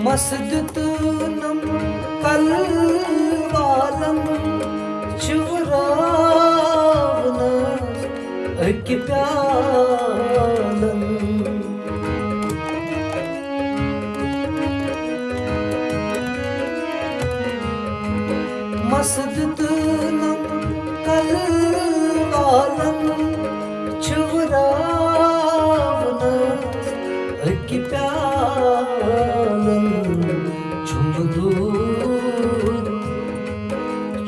मसदतूनम कलवालम चुरावना अक प्यालन मसदतूनम कलवालम चुरावना अक प्यालन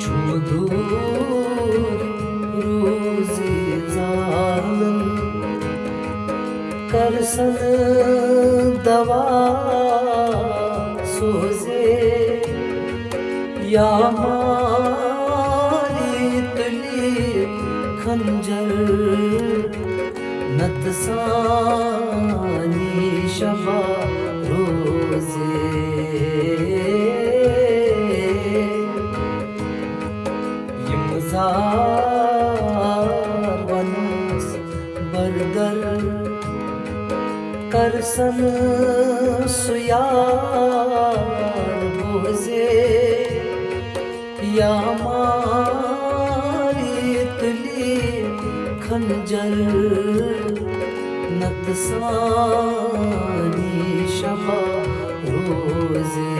çumdur ruzi zalim karsan dava soze ya mari tli खंजर नतसानी शबा रोजे वनस बरदर करसन सुयार बोझे या मारी तुली खंजर नतसानी शबा रोजे